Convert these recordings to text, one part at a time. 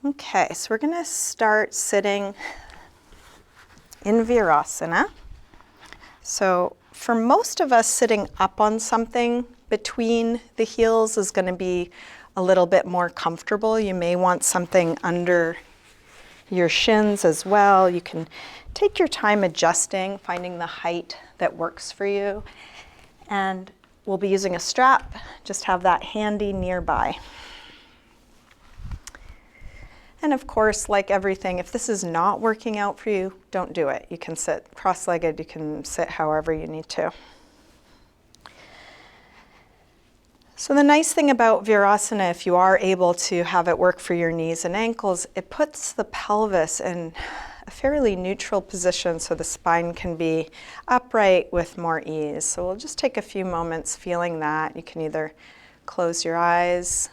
Okay, so we're going to start sitting in Virasana. So for most of us, sitting up on something between the heels is going to be a little bit more comfortable. You may want something under your shins as well. You can take your time adjusting, finding the height that works for you. And we'll be using a strap. Just have that handy nearby. And of course, like everything, if this is not working out for you, don't do it. You can sit cross-legged, you can sit however you need to. So the nice thing about Virasana, if you are able to have it work for your knees and ankles, it puts the pelvis in a fairly neutral position so the spine can be upright with more ease. So we'll just take a few moments feeling that. You can either close your eyes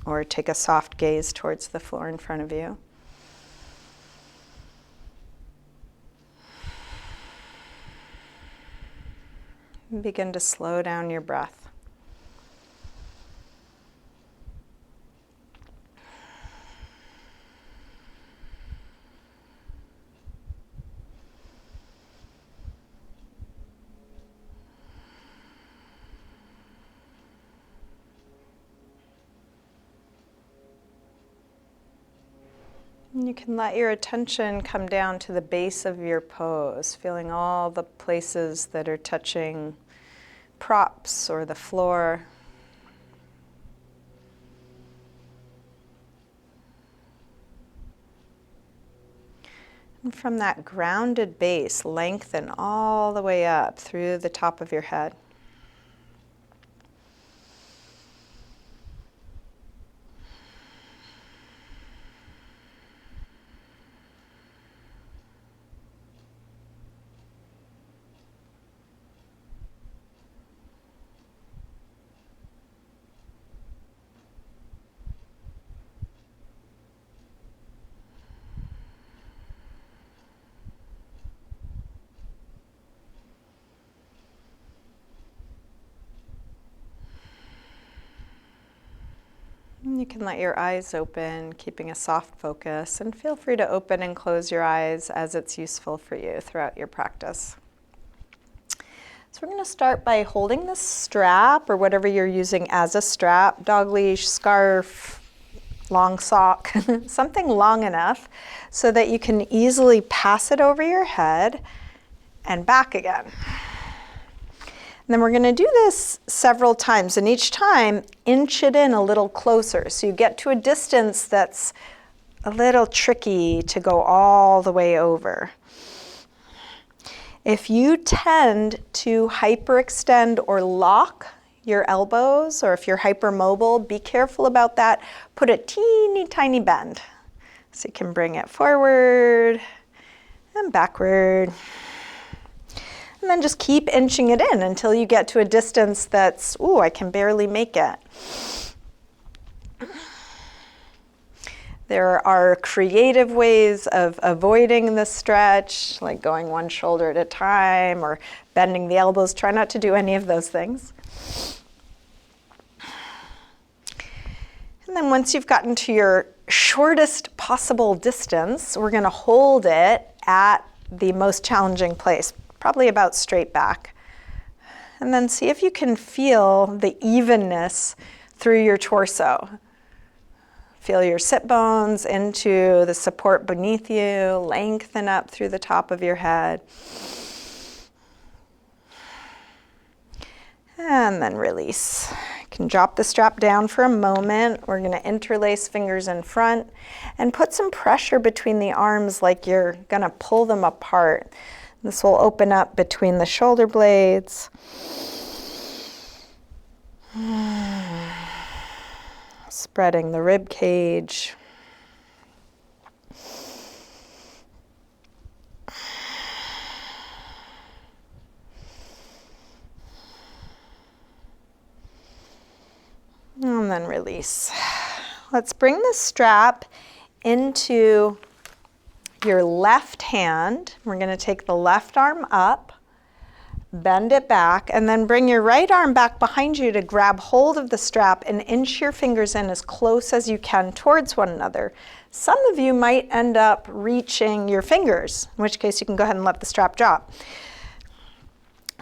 or take a soft gaze towards the floor in front of you. And begin to slow down your breath. And you can let your attention come down to the base of your pose, feeling all the places that are touching props or the floor. And from that grounded base, lengthen all the way up through the top of your head. You can let your eyes open, keeping a soft focus, and feel free to open and close your eyes as it's useful for you throughout your practice. So we're going to start by holding the strap, or whatever you're using as a strap, dog leash, scarf, long sock, something long enough so that you can easily pass it over your head and back again. And then we're going to do this several times, and each time inch it in a little closer so you get to a distance that's a little tricky to go all the way over. If you tend to hyperextend or lock your elbows, or if you're hypermobile, be careful about that. Put a teeny tiny bend so you can bring it forward and backward. And then just keep inching it in until you get to a distance that's, ooh, I can barely make it. There are creative ways of avoiding the stretch, like going one shoulder at a time or bending the elbows. Try not to do any of those things. And then once you've gotten to your shortest possible distance, we're going to hold it at the most challenging place, probably about straight back. And then see if you can feel the evenness through your torso. Feel your sit bones into the support beneath you, lengthen up through the top of your head. And then release. You can drop the strap down for a moment. We're going to interlace fingers in front and put some pressure between the arms like you're going to pull them apart. This will open up between the shoulder blades. Spreading the rib cage. And then release. Let's bring the strap into your left hand. We're going to take the left arm up, Bend it back, and then bring your right arm back behind you to grab hold of the strap and inch your fingers in as close as you can towards one another. Some of you might end up reaching your fingers, in which case you can go ahead and let the strap drop.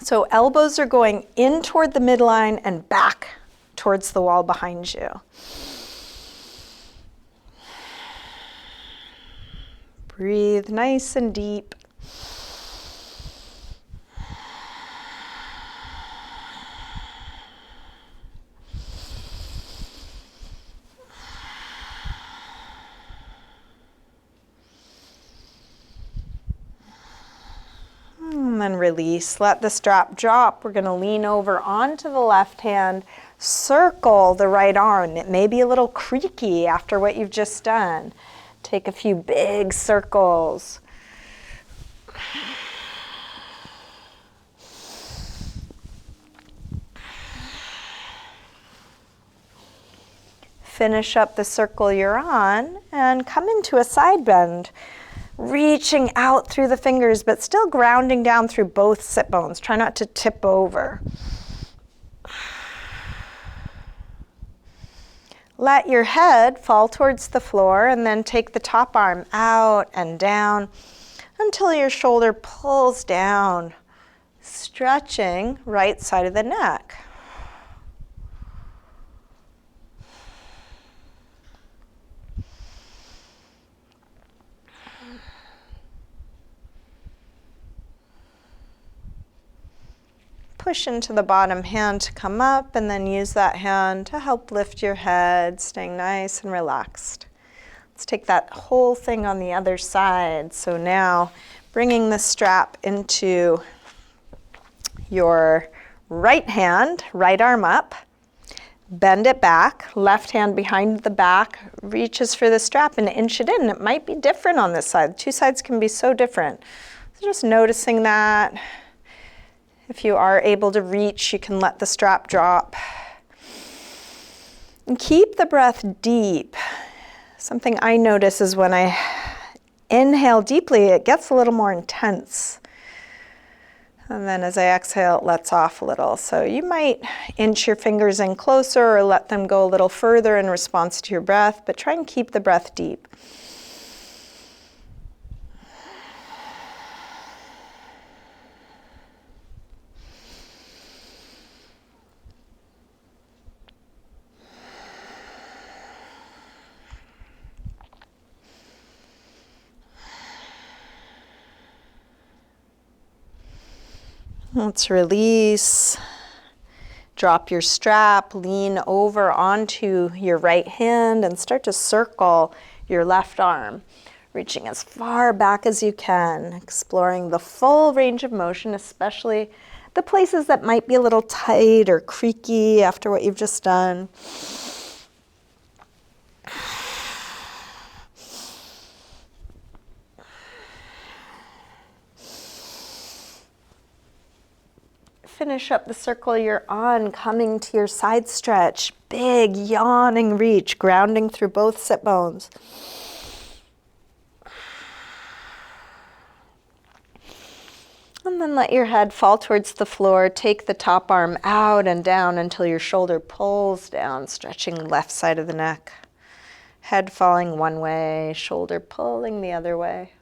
So elbows are going in toward the midline and back towards the wall behind you. Breathe nice and deep. And then release. Let the strap drop. We're going to lean over onto the left hand. Circle the right arm. It may be a little creaky after what you've just done. Take a few big circles. Finish up the circle you're on and come into a side bend. Reaching out through the fingers, but still grounding down through both sit bones. Try not to tip over. Let your head fall towards the floor and then take the top arm out and down until your shoulder pulls down, stretching right side of the neck. Push into the bottom hand to come up, and then use that hand to help lift your head, staying nice and relaxed. Let's take that whole thing on the other side. So now bringing the strap into your right hand, right arm up, bend it back, left hand behind the back, reaches for the strap and inch it in. It might be different on this side. Two sides can be so different. So just noticing that. If you are able to reach, you can let the strap drop. And keep the breath deep. Something I notice is when I inhale deeply, it gets a little more intense. And then as I exhale, it lets off a little. So you might inch your fingers in closer or let them go a little further in response to your breath, but try and keep the breath deep. Let's release. Drop your strap, lean over onto your right hand and start to circle your left arm, reaching as far back as you can, exploring the full range of motion, especially the places that might be a little tight or creaky after what you've just done. Finish up the circle you're on, coming to your side stretch. Big yawning reach, grounding through both sit bones. And then let your head fall towards the floor. Take the top arm out and down until your shoulder pulls down, stretching left side of the neck. Head falling one way, shoulder pulling the other way.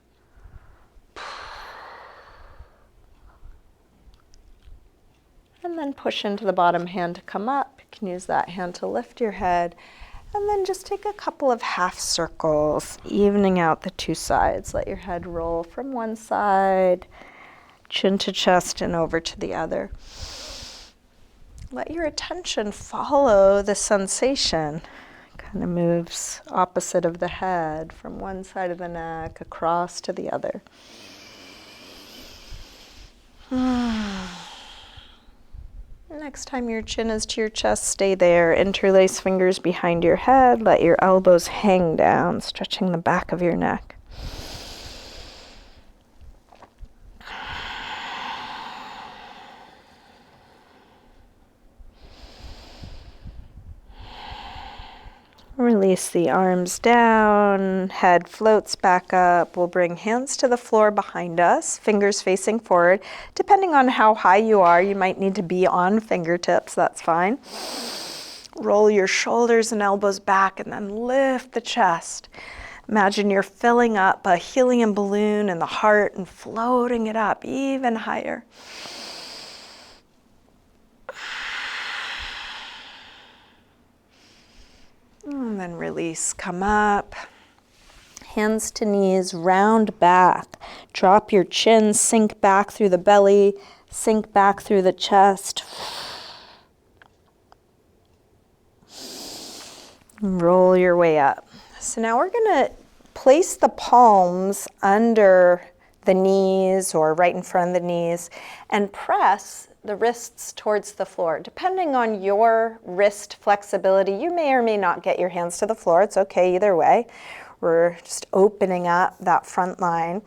And then push into the bottom hand to come up. You can use that hand to lift your head. And then just take a couple of half circles, evening out the two sides. Let your head roll from one side, chin to chest, and over to the other. Let your attention follow the sensation. Kind of moves opposite of the head, from one side of the neck across to the other. Next time your chin is to your chest, stay there. Interlace fingers behind your head. Let your elbows hang down, stretching the back of your neck. Release the arms down, head floats back up. We'll bring hands to the floor behind us, fingers facing forward. Depending on how high you are, you might need to be on fingertips, that's fine. Roll your shoulders and elbows back and then lift the chest. Imagine you're filling up a helium balloon in the heart and floating it up even higher. And then release, come up. Hands to knees, round back. Drop your chin, sink back through the belly, sink back through the chest. Roll your way up. So now we're going to place the palms under the knees or right in front of the knees and press the wrists towards the floor. Depending on your wrist flexibility, you may or may not get your hands to the floor. It's okay either way. We're just opening up that front line.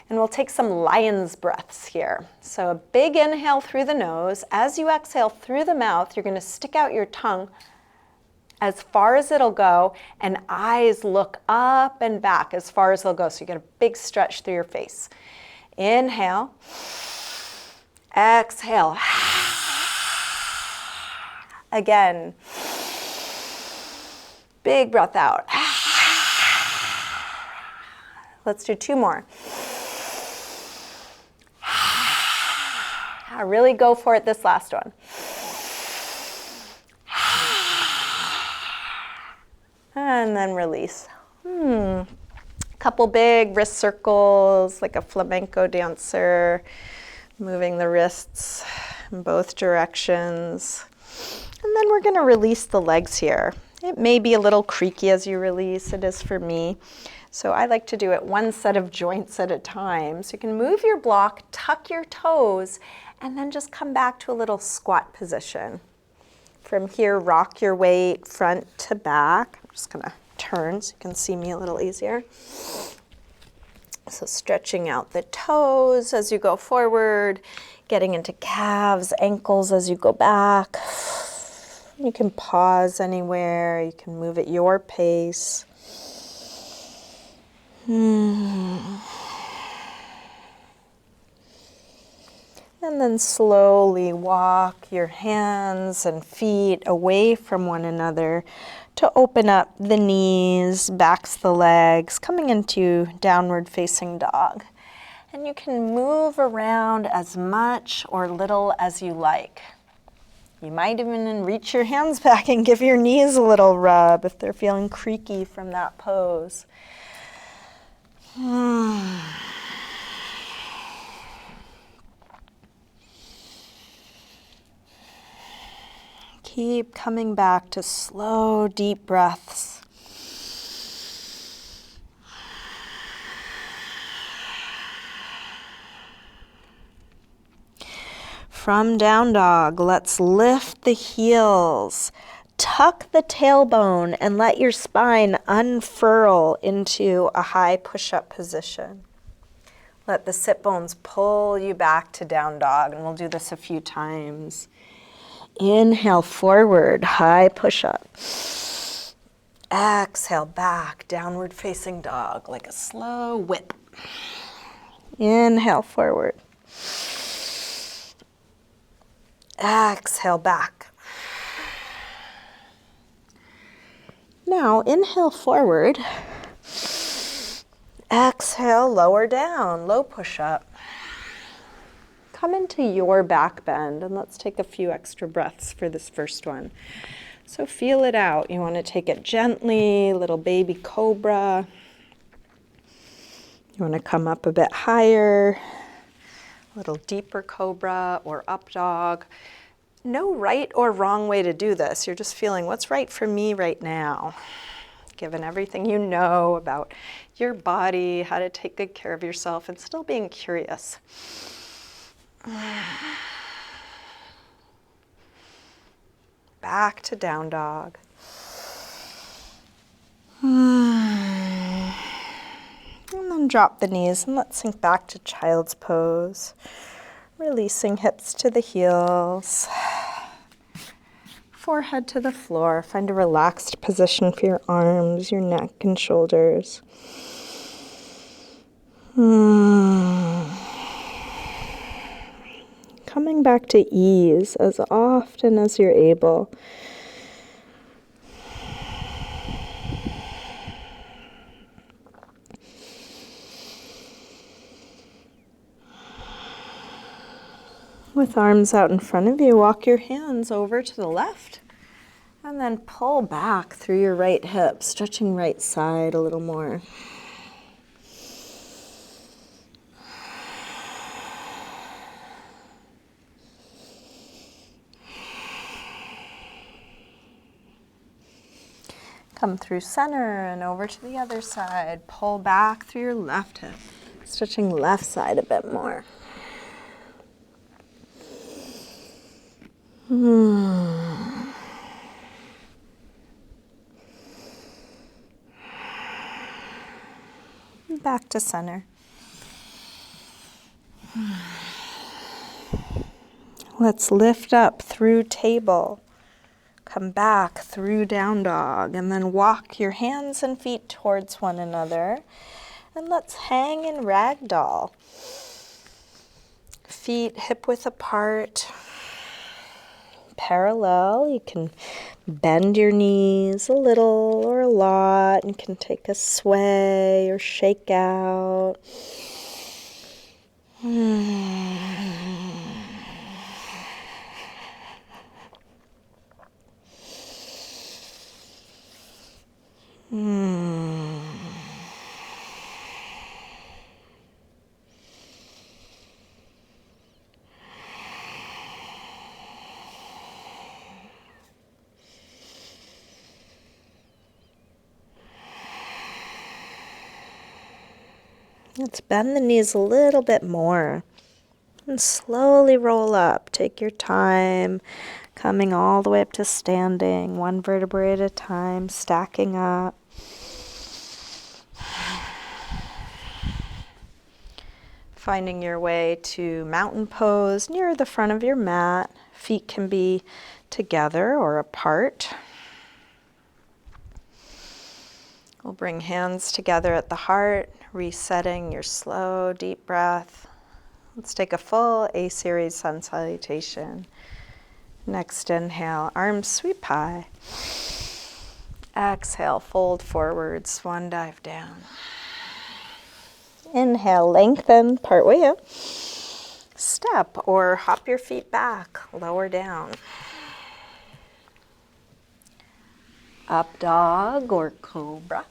And we'll take some lion's breaths here. So a big inhale through the nose. As you exhale through the mouth, you're going to stick out your tongue as far as it'll go, and eyes look up and back as far as they'll go. So you get a big stretch through your face. Inhale. Exhale. Again. Big breath out. Let's do 2 more. Really go for it this last one. And then release. Couple big wrist circles, like a flamenco dancer, moving the wrists in both directions. And then we're going to release the legs here. It may be a little creaky as you release. It is for me. So I like to do it one set of joints at a time. So you can move your block, tuck your toes, and then just come back to a little squat position. From here, rock your weight front to back. I'm just going to turn so you can see me a little easier. So stretching out the toes as you go forward, getting into calves, ankles as you go back. You can pause anywhere. You can move at your pace. And then slowly walk your hands and feet away from one another to open up the knees, backs the legs, coming into downward facing dog. And you can move around as much or little as you like. You might even reach your hands back and give your knees a little rub if they're feeling creaky from that pose. Keep coming back to slow, deep breaths. From down dog, let's lift the heels. Tuck the tailbone and let your spine unfurl into a high push-up position. Let the sit bones pull you back to down dog, and we'll do this a few times. Inhale forward, high push-up. Exhale back, downward facing dog, like a slow whip. Inhale forward. Exhale back. Now inhale forward. Exhale, lower down, low push-up. Come into your back bend, and let's take a few extra breaths for this first one. So feel it out. You want to take it gently, little baby cobra. You want to come up a bit higher, a little deeper cobra or up dog. No right or wrong way to do this. You're just feeling what's right for me right now, given everything you know about your body, how to take good care of yourself, and still being curious. Back to down dog. And then drop the knees and let's sink back to child's pose. Releasing hips to the heels. forehead to the floor. Find a relaxed position for your arms, your neck, and shoulders. Coming back to ease as often as you're able. With arms out in front of you, walk your hands over to the left and then pull back through your right hip, stretching right side a little more. Come through center and over to the other side. Pull back through your left hip, stretching left side a bit more. Back to center. Let's lift up through table. Come back through down dog and then walk your hands and feet towards one another. And let's hang in ragdoll. Feet hip width apart. Parallel. You can bend your knees a little or a lot. You can take a sway or shake out. Let's bend the knees a little bit more and slowly roll up. Take your time, coming all the way up to standing, one vertebrae at a time, stacking up. Finding your way to mountain pose near the front of your mat. Feet can be together or apart. We'll bring hands together at the heart, resetting your slow, deep breath. Let's take a full A-series sun salutation. Next inhale, arms sweep high. Exhale, fold forward, swan dive down. Inhale, lengthen, part way up. Step or hop your feet back, lower down. Up dog or cobra.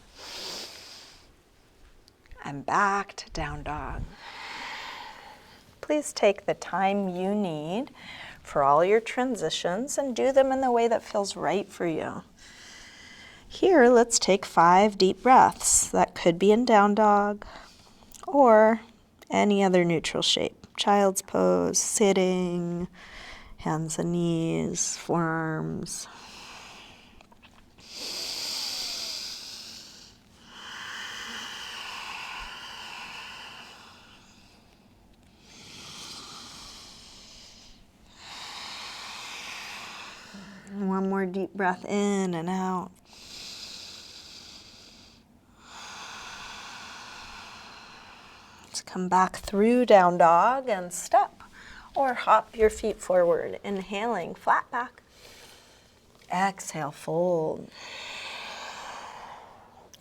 And back to down dog. Please take the time you need for all your transitions and do them in the way that feels right for you. Here, let's take 5 deep breaths. That could be in down dog or any other neutral shape. Child's pose, sitting, hands and knees, forearms. One more deep breath in and out. Let's come back through down dog and step or hop your feet forward. Inhaling, flat back. Exhale, fold.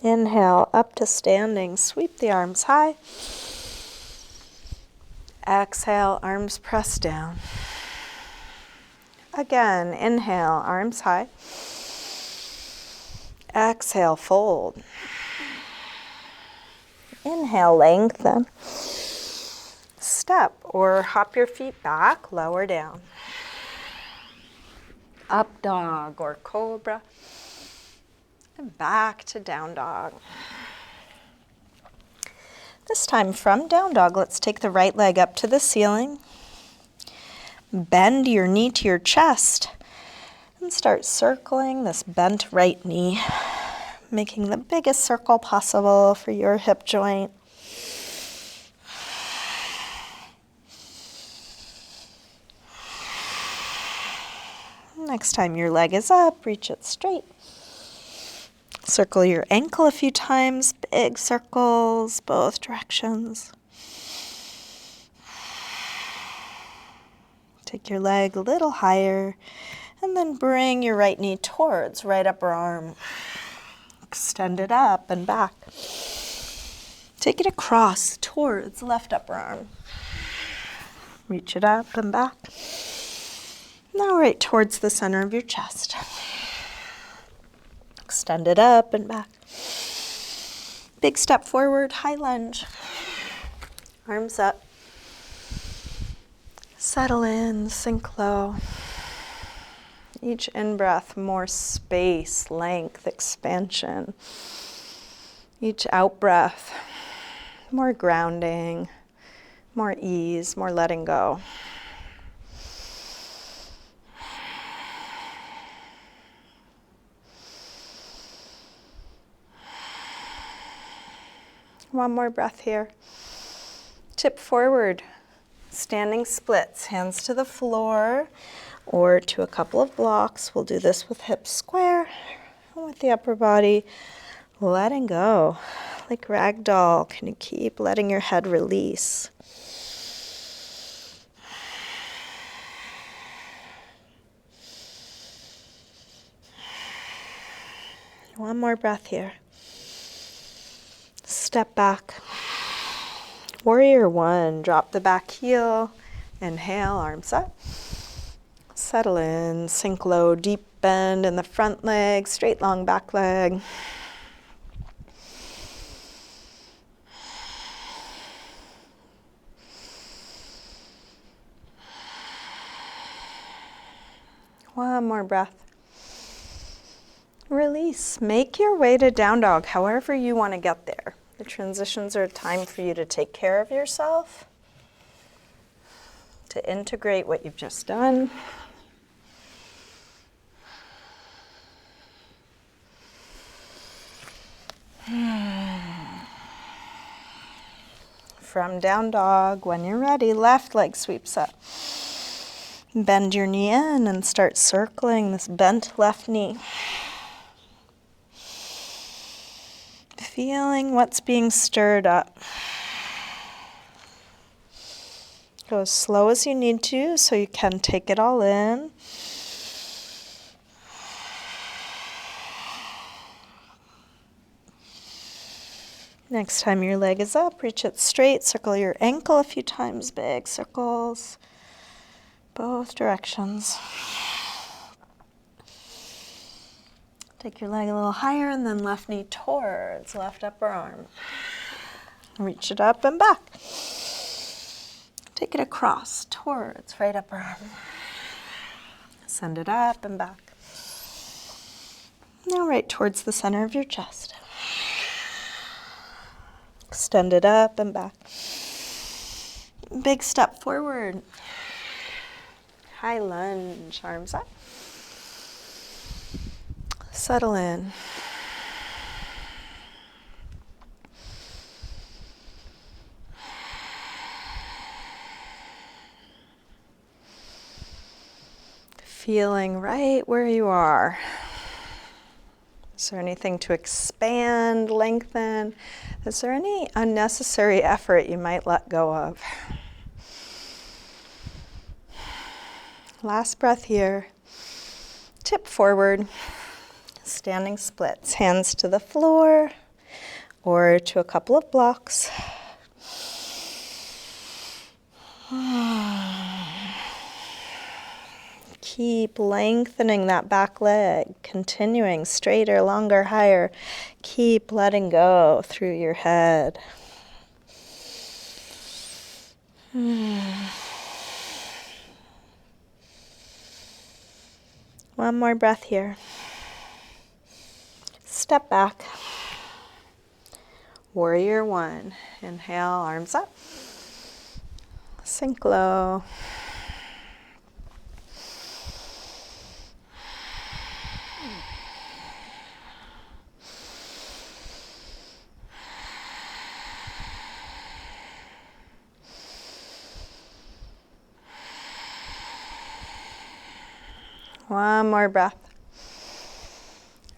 Inhale, up to standing. Sweep the arms high. Exhale, arms press down. Again, inhale, arms high. Exhale, fold. Inhale, lengthen. Step or hop your feet back, lower down. Up dog or cobra. And back to down dog. This time from down dog, let's take the right leg up to the ceiling. Bend your knee to your chest and start circling this bent right knee, making the biggest circle possible for your hip joint. Next time your leg is up, reach it straight. Circle your ankle a few times, big circles, both directions. Take your leg a little higher, and then bring your right knee towards right upper arm. Extend it up and back. Take it across towards left upper arm. Reach it up and back. Now right towards the center of your chest. Extend it up and back. Big step forward, high lunge. Arms up. Settle in, sink low. Each in-breath, more space, length, expansion. Each out-breath, more grounding, more ease, more letting go. One more breath here. Tip forward, standing splits, hands to the floor or to a couple of blocks. We'll do this with hips square and with the upper body letting go. Like ragdoll, can you keep letting your head release? One more breath here. Step back. Warrior one, drop the back heel. Inhale, arms up. Settle in, sink low, deep bend in the front leg, straight long back leg. One more breath. Release. Make your way to down dog, however you want to get there. The transitions are a time for you to take care of yourself, to integrate what you've just done. From down dog, when you're ready, left leg sweeps up. Bend your knee in and start circling this bent left knee. Feeling what's being stirred up. Go as slow as you need to so you can take it all in. Next time your leg is up, reach it straight, circle your ankle a few times, big circles, both directions. Take your leg a little higher and then left knee towards left upper arm. Reach it up and back. Take it across towards right upper arm. Send it up and back. Now right towards the center of your chest. Extend it up and back. Big step forward. High lunge, arms up. Settle in. Feeling right where you are. Is there anything to expand, lengthen? Is there any unnecessary effort you might let go of? Last breath here. Tip forward. Standing splits, hands to the floor or to a couple of blocks. Keep lengthening that back leg, continuing straighter, longer, higher. Keep letting go through your head. One more breath here. Step back. Warrior one. Inhale, arms up. Sink low. One more breath.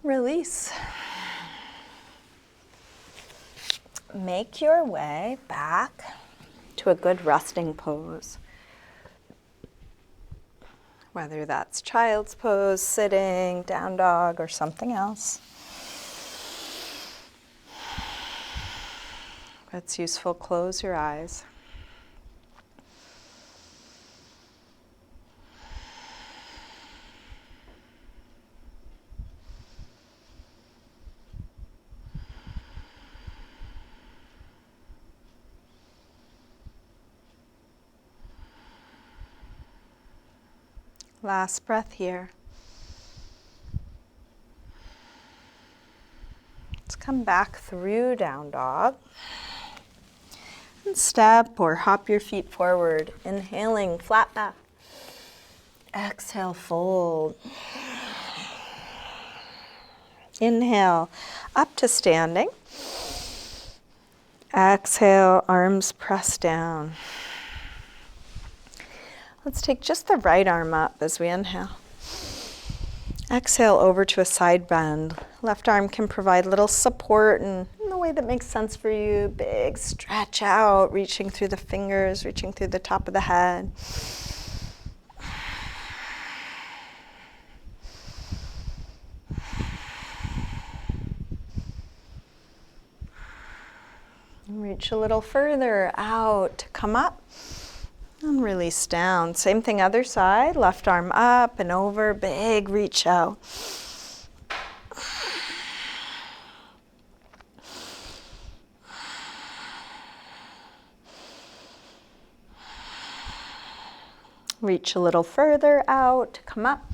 Release. Make your way back to a good resting pose. Whether that's child's pose, sitting, down dog, or something else. If it's useful, close your eyes. Last breath here. Let's come back through down dog. And step or hop your feet forward. Inhaling, flat back. Exhale, fold. Inhale, up to standing. Exhale, arms press down. Let's take just the right arm up as we inhale. Exhale over to a side bend. Left arm can provide little support and in the way that makes sense for you. Big stretch out, reaching through the fingers, reaching through the top of the head. Reach a little further out to come up. And release down. Same thing other side. Left arm up and over. Big reach out. Reach a little further out. Come up.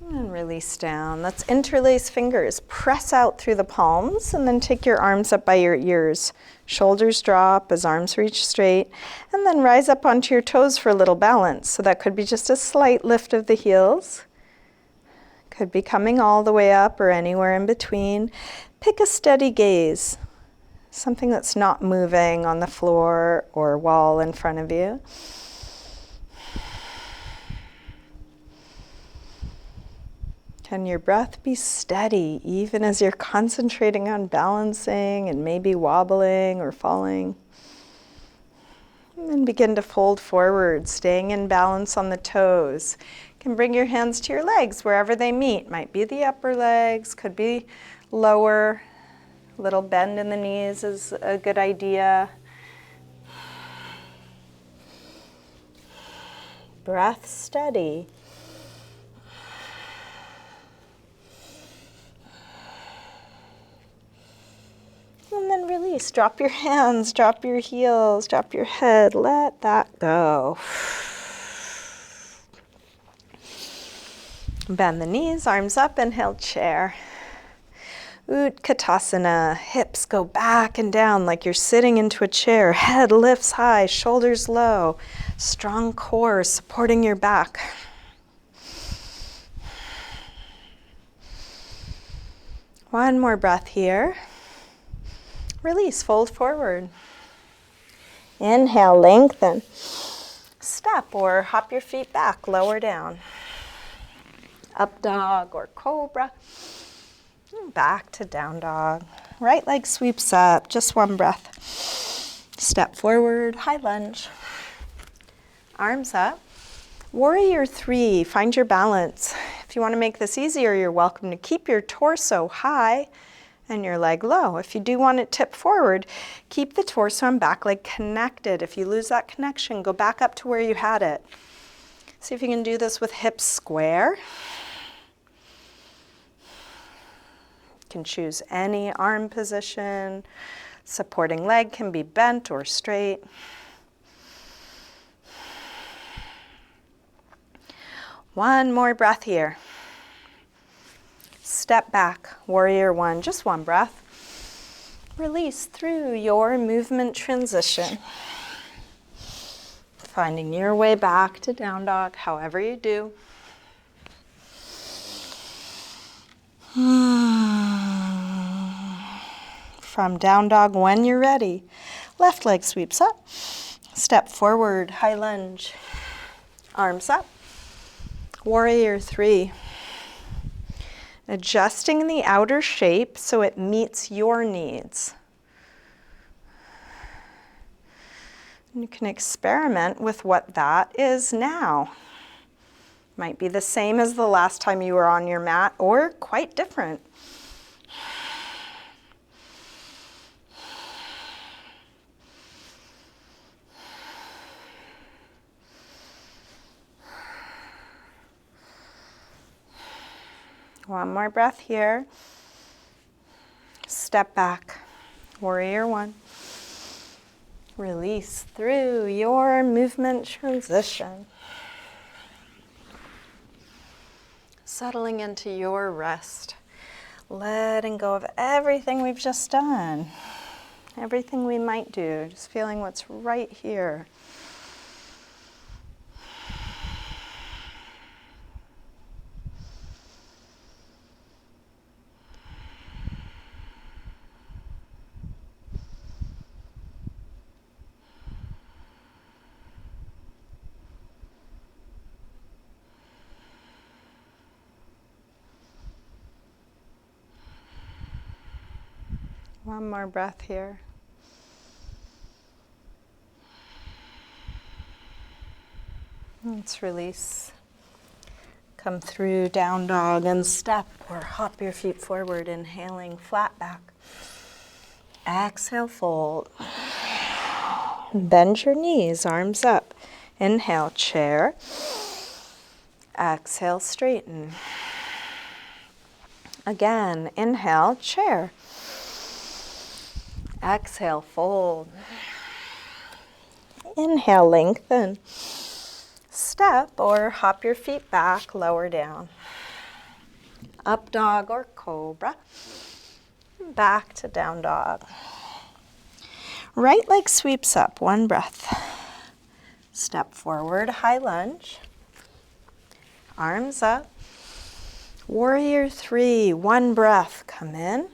And release down. Let's interlace fingers. Press out through the palms and then take your arms up by your ears. Shoulders drop as arms reach straight. And then rise up onto your toes for a little balance. So that could be just a slight lift of the heels. Could be coming all the way up or anywhere in between. Pick a steady gaze. Something that's not moving on the floor or wall in front of you. Can your breath be steady even as you're concentrating on balancing and maybe wobbling or falling? And then begin to fold forward, staying in balance on the toes. You can bring your hands to your legs wherever they meet. Might be the upper legs, could be lower. A little bend in the knees is a good idea. Breath steady. And then release. Drop your hands, drop your heels, drop your head. Let that go. Bend the knees, arms up, inhale, chair. Utkatasana. Hips go back and down like you're sitting into a chair. Head lifts high, shoulders low. Strong core supporting your back. One more breath here. Release, fold forward. Inhale, lengthen. Step or hop your feet back, lower down. Up dog or cobra. Back to down dog. Right leg sweeps up, just one breath. Step forward, high lunge. Arms up. Warrior 3, find your balance. If you want to make this easier, you're welcome to keep your torso high and your leg low. If you do want it tip forward, keep the torso and back leg connected. If you lose that connection, go back up to where you had it. See if you can do this with hips square. You can choose any arm position. Supporting leg can be bent or straight. One more breath here. Step back, warrior 1, just one breath. Release through your movement transition. Finding your way back to down dog, however you do. From down dog, when you're ready, left leg sweeps up. Step forward, high lunge. Arms up. Warrior 3. Adjusting the outer shape so it meets your needs. You can experiment with what that is now. Might be the same as the last time you were on your mat or quite different. One more breath here. Step back. Warrior 1. Release through your movement transition. Settling into your rest. Letting go of everything we've just done. Everything we might do. Just feeling what's right here. One more breath here. Let's release. Come through down dog and step or hop your feet forward, inhaling flat back. Exhale, fold. Bend your knees, arms up. Inhale, chair. Exhale, straighten. Again, inhale, chair. Exhale, fold. Inhale, lengthen. Step or hop your feet back, lower down. Up dog or cobra. Back to down dog. Right leg sweeps up, one breath. Step forward, high lunge. Arms up. Warrior 3, one breath, come in.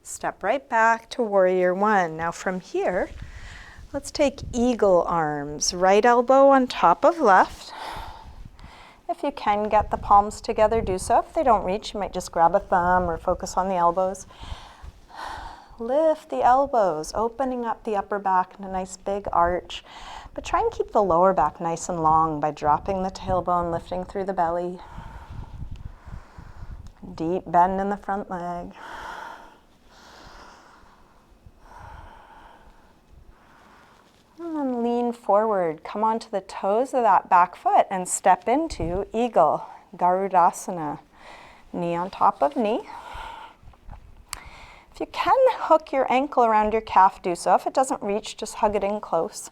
Step right back to Warrior 1. Now from here, let's take eagle arms. Right elbow on top of left. If you can get the palms together, do so. If they don't reach, you might just grab a thumb or focus on the elbows. Lift the elbows, opening up the upper back in a nice big arch. But try and keep the lower back nice and long by dropping the tailbone, lifting through the belly. Deep bend in the front leg. And then lean forward, come onto the toes of that back foot and step into Eagle, Garudasana. Knee on top of knee. If you can hook your ankle around your calf, do so. If it doesn't reach, just hug it in close.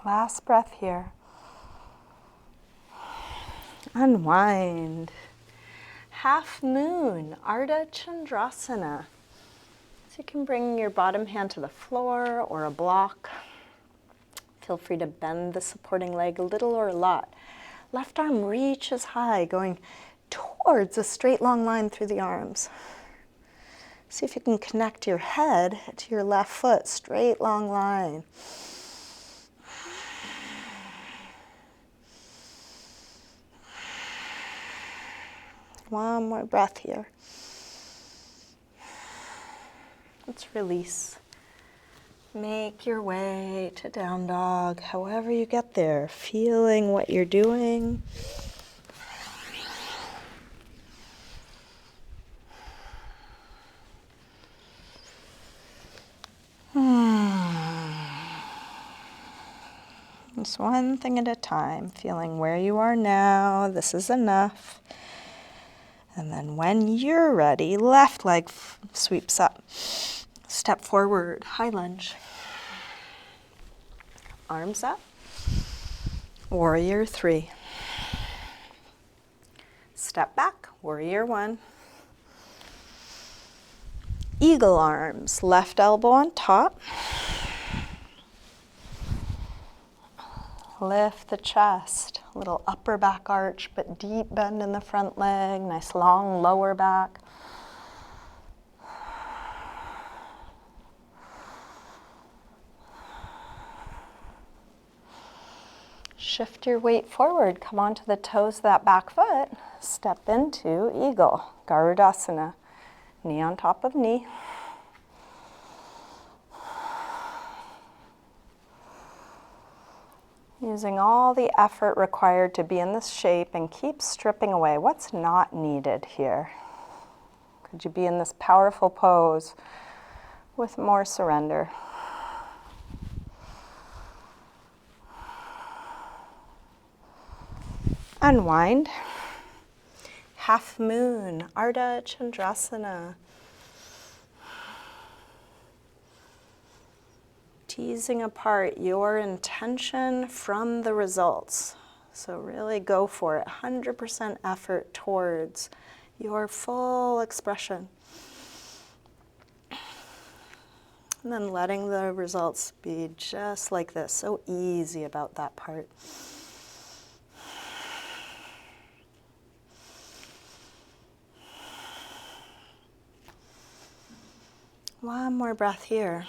Last breath here. Unwind. Half moon, Ardha Chandrasana. So you can bring your bottom hand to the floor or a block. Feel free to bend the supporting leg a little or a lot. Left arm reaches high, going towards a straight long line through the arms. See if you can connect your head to your left foot, straight long line. One more breath here. Let's release. Make your way to down dog, however you get there, feeling what you're doing. Just one thing at a time, feeling where you are now. This is enough. And then when you're ready, left leg sweeps up. Step forward, high lunge. Arms up. Warrior 3. Step back, Warrior 1. Eagle arms, left elbow on top. Lift the chest, a little upper back arch, but deep bend in the front leg, nice long lower back. Shift your weight forward, come onto the toes of that back foot, step into eagle, Garudasana, knee on top of knee. Using all the effort required to be in this shape and keep stripping away what's not needed here. Could you be in this powerful pose with more surrender? Unwind. Half moon, Ardha Chandrasana. Teasing apart your intention from the results. So really go for it, 100% effort towards your full expression. And then letting the results be just like this, so easy about that part. One more breath here.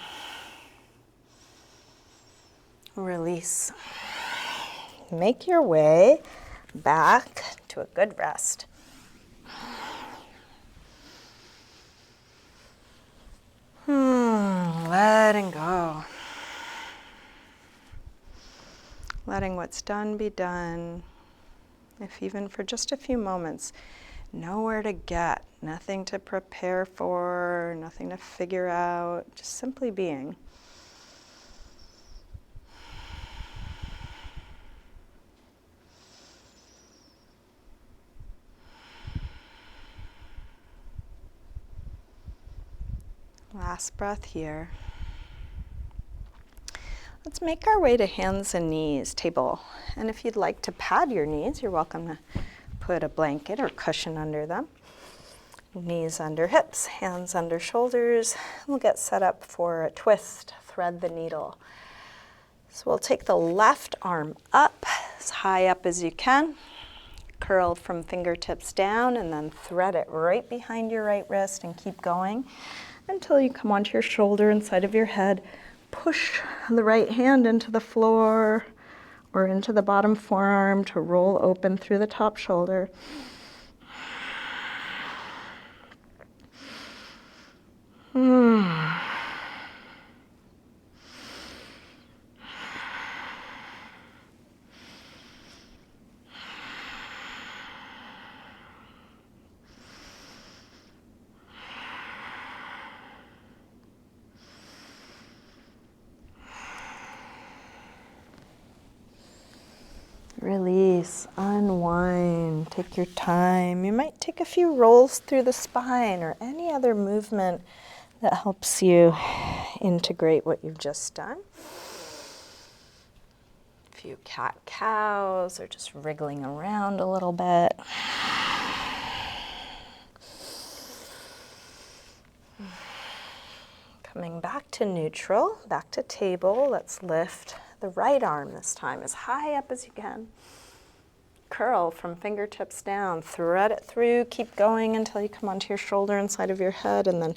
Release. Make your way back to a good rest. Letting go. Letting what's done be done. If even for just a few moments, nowhere to get, nothing to prepare for, nothing to figure out, just simply being. Last breath here. Let's make our way to hands and knees, table. And if you'd like to pad your knees, you're welcome to put a blanket or cushion under them. Knees under hips, hands under shoulders. We'll get set up for a twist, thread the needle. So we'll take the left arm up, as high up as you can, curled from fingertips down, and then thread it right behind your right wrist and keep going until you come onto your shoulder and side of your head. Push the right hand into the floor or into the bottom forearm to roll open through the top shoulder. Release, unwind, take your time. You might take a few rolls through the spine or any other movement that helps you integrate what you've just done. A few cat-cows or just wriggling around a little bit. Coming back to neutral, back to table. Let's lift the right arm this time as high up as you can. Curl from fingertips down, thread it through, keep going until you come onto your shoulder and side of your head, and then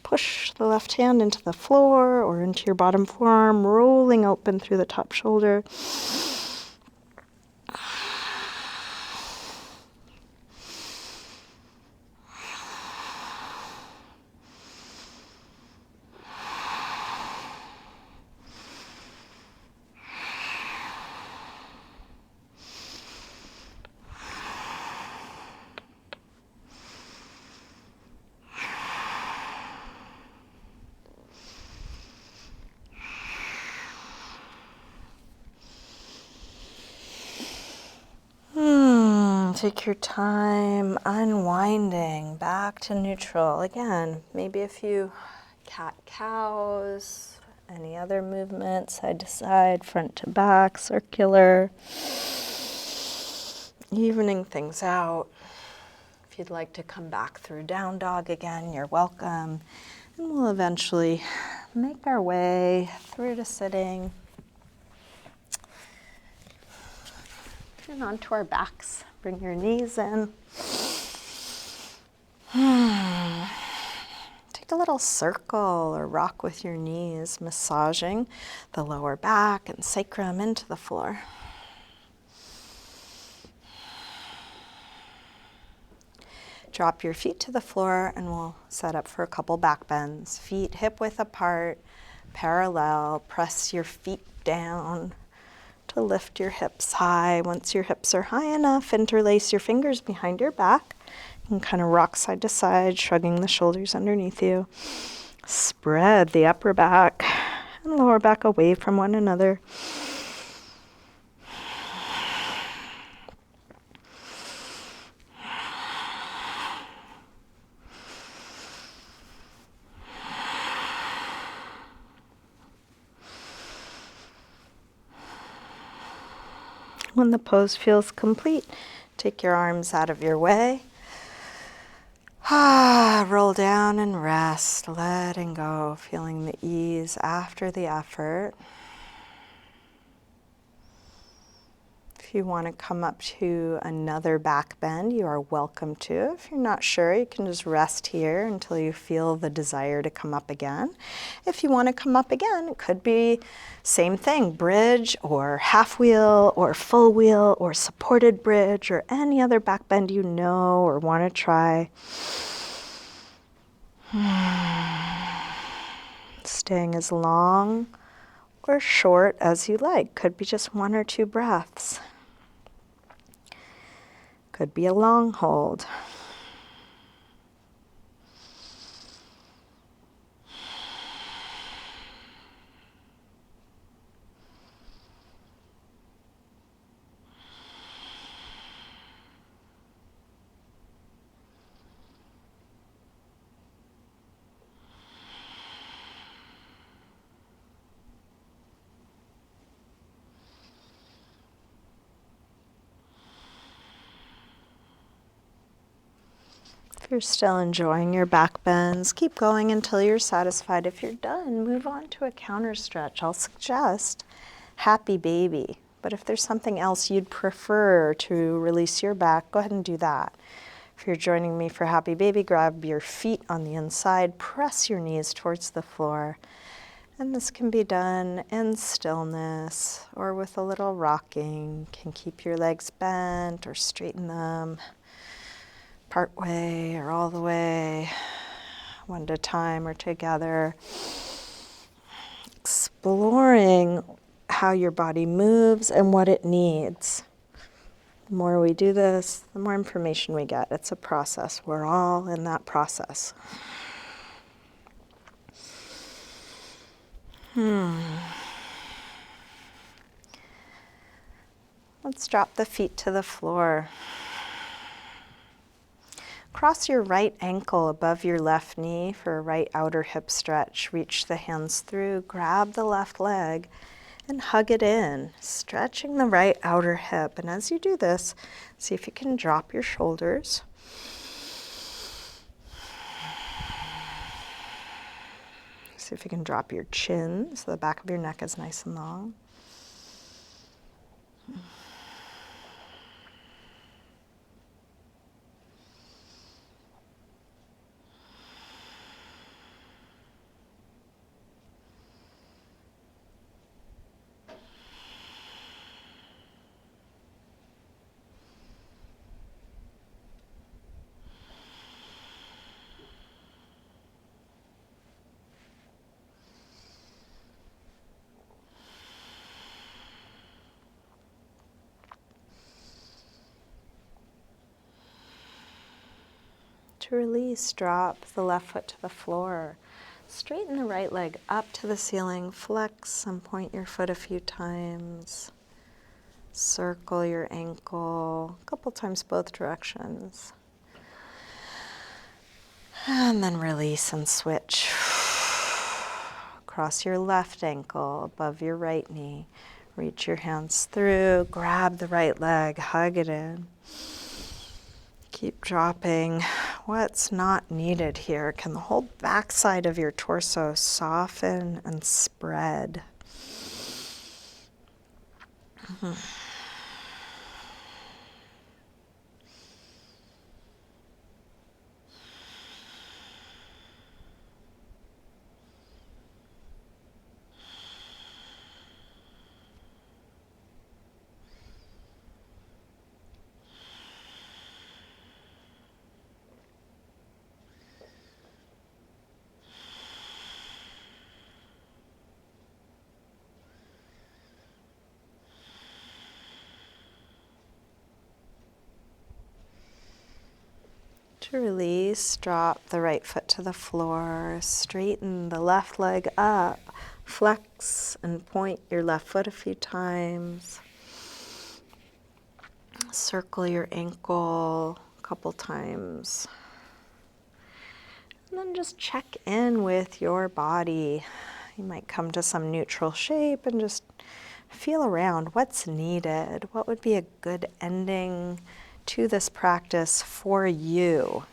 push the left hand into the floor or into your bottom forearm, rolling open through the top shoulder. Take your time unwinding back to neutral. Again, maybe a few cat-cows, any other movement, side to side, front to back, circular. Evening things out. If you'd like to come back through down dog again, you're welcome. And we'll eventually make our way through to sitting. And onto our backs. Bring your knees in. Take a little circle or rock with your knees, massaging the lower back and sacrum into the floor. Drop your feet to the floor and we'll set up for a couple back bends. Feet hip width apart, parallel. Press your feet down to lift your hips high. Once your hips are high enough, interlace your fingers behind your back. You can kind of rock side to side, shrugging the shoulders underneath you. Spread the upper back and lower back away from one another. When the pose feels complete, take your arms out of your way. Roll down and rest, letting go, feeling the ease after the effort. If you want to come up to another back bend, you are welcome to. If you're not sure, you can just rest here until you feel the desire to come up again. If you want to come up again, it could be same thing, bridge or half wheel or full wheel or supported bridge or any other back bend you know or want to try. Staying as long or short as you like. Could be just 1 or 2 breaths. Could be a long hold. If you're still enjoying your back bends, keep going until you're satisfied. If you're done, move on to a counter stretch. I'll suggest happy baby, but if there's something else you'd prefer to release your back, go ahead and do that. If you're joining me for happy baby, grab your feet on the inside, press your knees towards the floor. And this can be done in stillness or with a little rocking. You can keep your legs bent or straighten them. Part way or all the way, one at a time or together. Exploring how your body moves and what it needs. The more we do this, the more information we get. It's a process. We're all in that process. Let's drop the feet to the floor. Cross your right ankle above your left knee for a right outer hip stretch. Reach the hands through, grab the left leg, and hug it in, stretching the right outer hip. And as you do this, see if you can drop your shoulders. See if you can drop your chin so the back of your neck is nice and long. To release, drop the left foot to the floor. Straighten the right leg up to the ceiling. Flex and point your foot a few times. Circle your ankle a couple times both directions. And then release and switch. Cross your left ankle above your right knee. Reach your hands through. Grab the right leg. Hug it in. Keep dropping what's not needed here. Can the whole backside of your torso soften and spread? To release, drop the right foot to the floor, straighten the left leg up, flex and point your left foot a few times. Circle your ankle a couple times. And then just check in with your body. You might come to some neutral shape and just feel around what's needed. What would be a good ending to this practice for you?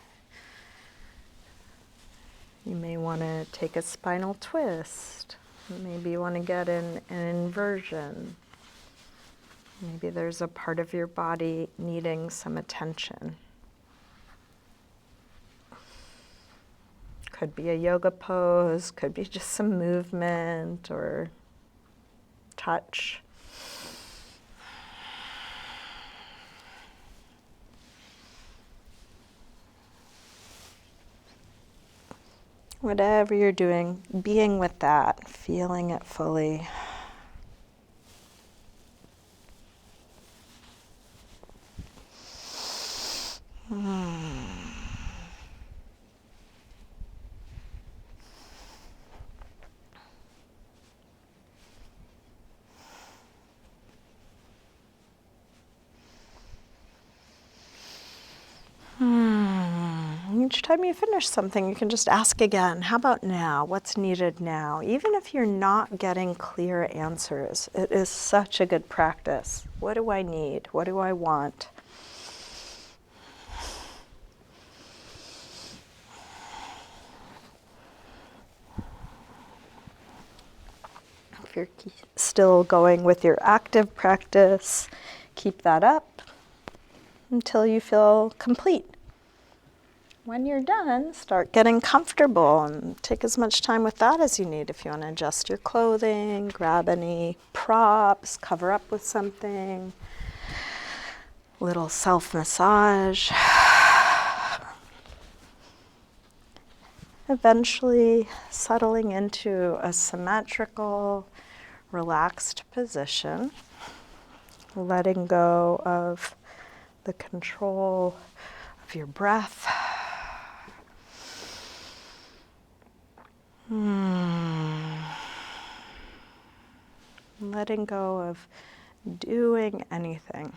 You may want to take a spinal twist. Maybe you want to get in an inversion. Maybe there's a part of your body needing some attention. Could be a yoga pose, could be just some movement or touch. Whatever you're doing, being with that, feeling it fully. Each time you finish something, you can just ask again, how about now? What's needed now? Even if you're not getting clear answers, it is such a good practice. What do I need? What do I want? If you're still going with your active practice, keep that up until you feel complete. When you're done, start getting comfortable and take as much time with that as you need. If you want to adjust your clothing, grab any props, cover up with something, little self-massage. Eventually settling into a symmetrical, relaxed position, letting go of the control of your breath. Letting go of doing anything.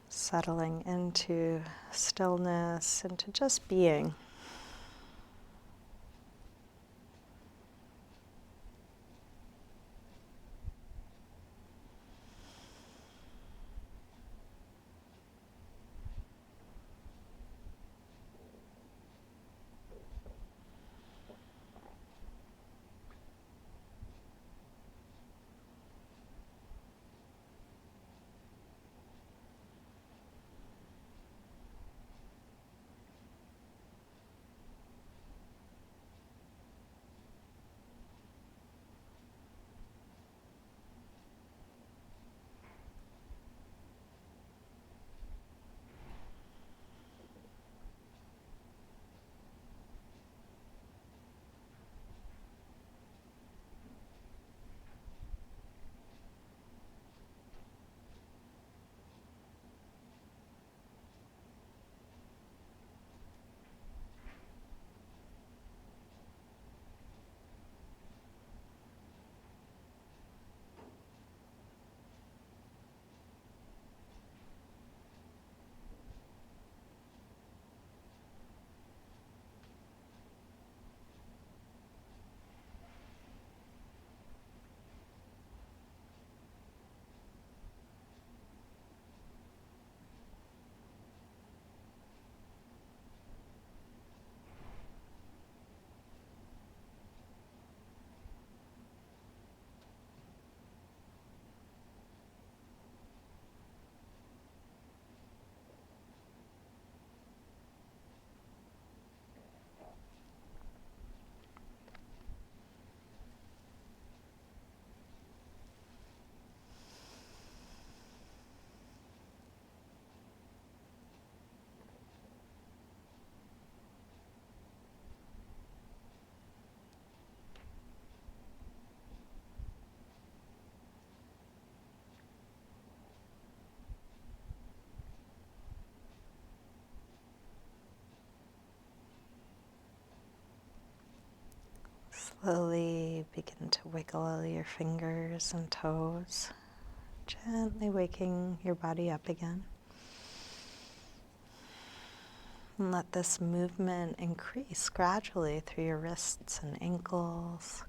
Settling into stillness, into just being. Slowly begin to wiggle your fingers and toes, gently waking your body up again. And let this movement increase gradually through your wrists and ankles.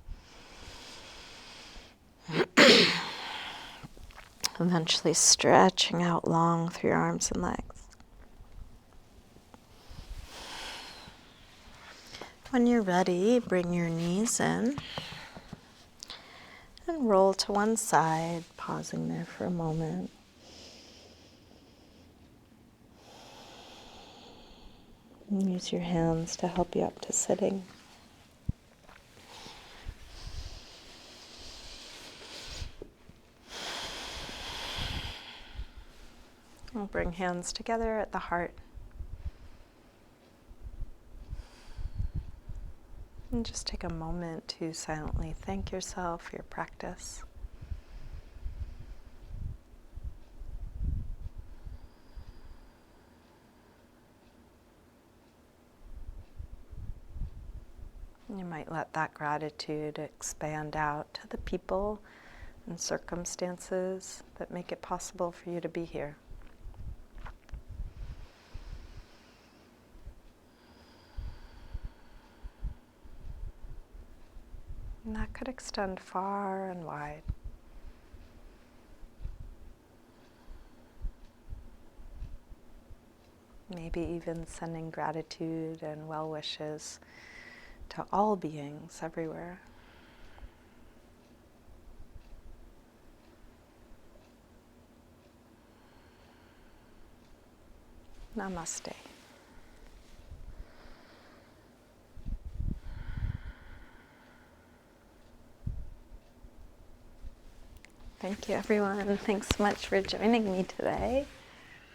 Eventually stretching out long through your arms and legs. When you're ready, bring your knees in and roll to one side, pausing there for a moment. And use your hands to help you up to sitting. We'll bring hands together at the heart. And just take a moment to silently thank yourself for your practice. You might let that gratitude expand out to the people and circumstances that make it possible for you to be here. And that could extend far and wide. Maybe even sending gratitude and well wishes to all beings everywhere. Namaste. Thank you, everyone. Thanks so much for joining me today.